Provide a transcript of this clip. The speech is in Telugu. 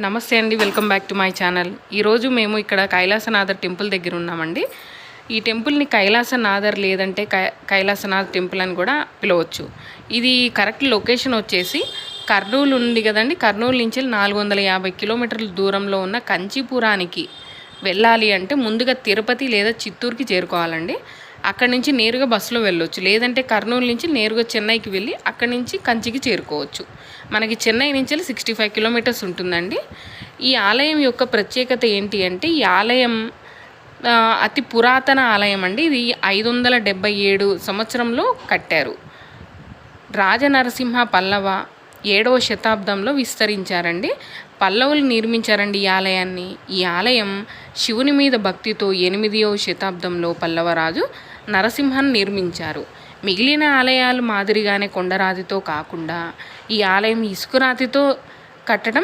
నమస్తే అండి, welcome back to my channel. ఈరోజు మేము ఇక్కడ కైలాసనాథర్ టెంపుల్ దగ్గర ఉన్నామండి. ఈ టెంపుల్ని కైలాసనాథర్ లేదంటే కైలాసనాథ్ టెంపుల్ అని కూడా పిలవచ్చు. ఇది కరెక్ట్ లొకేషన్ వచ్చేసి కర్నూలు ఉంది కదండి. కర్నూలు నుంచి 450 కిలోమీటర్ల దూరంలో ఉన్న కంచీపురానికి వెళ్ళాలి అంటే ముందుగా తిరుపతి లేదా చిత్తూరుకి చేరుకోవాలండి. అక్కడి నుంచి నేరుగా బస్సులో వెళ్ళొచ్చు, లేదంటే కర్నూలు నుంచి నేరుగా చెన్నైకి వెళ్ళి అక్కడి నుంచి కంచికి చేరుకోవచ్చు. మనకి చెన్నై నుంచి 65 కిలోమీటర్స్ ఉంటుందండి. ఈ ఆలయం యొక్క ప్రత్యేకత ఏంటి అంటే, ఈ ఆలయం అతి పురాతన ఆలయం అండి. ఇది 577 సంవత్సరంలో కట్టారు. రాజనరసింహ పల్లవ 7వ శతాబ్దంలో విస్తరించారండి. పల్లవులు నిర్మించారండి ఈ ఆలయాన్ని. ఈ ఆలయం శివుని మీద భక్తితో 8వ శతాబ్దంలో పల్లవరాజు నరసింహన్ నిర్మించారు. మిగిలిన ఆలయాలు మాదిరిగానే కొండరాతితో కాకుండా ఈ ఆలయం ఇసుకరాతితో కట్టడం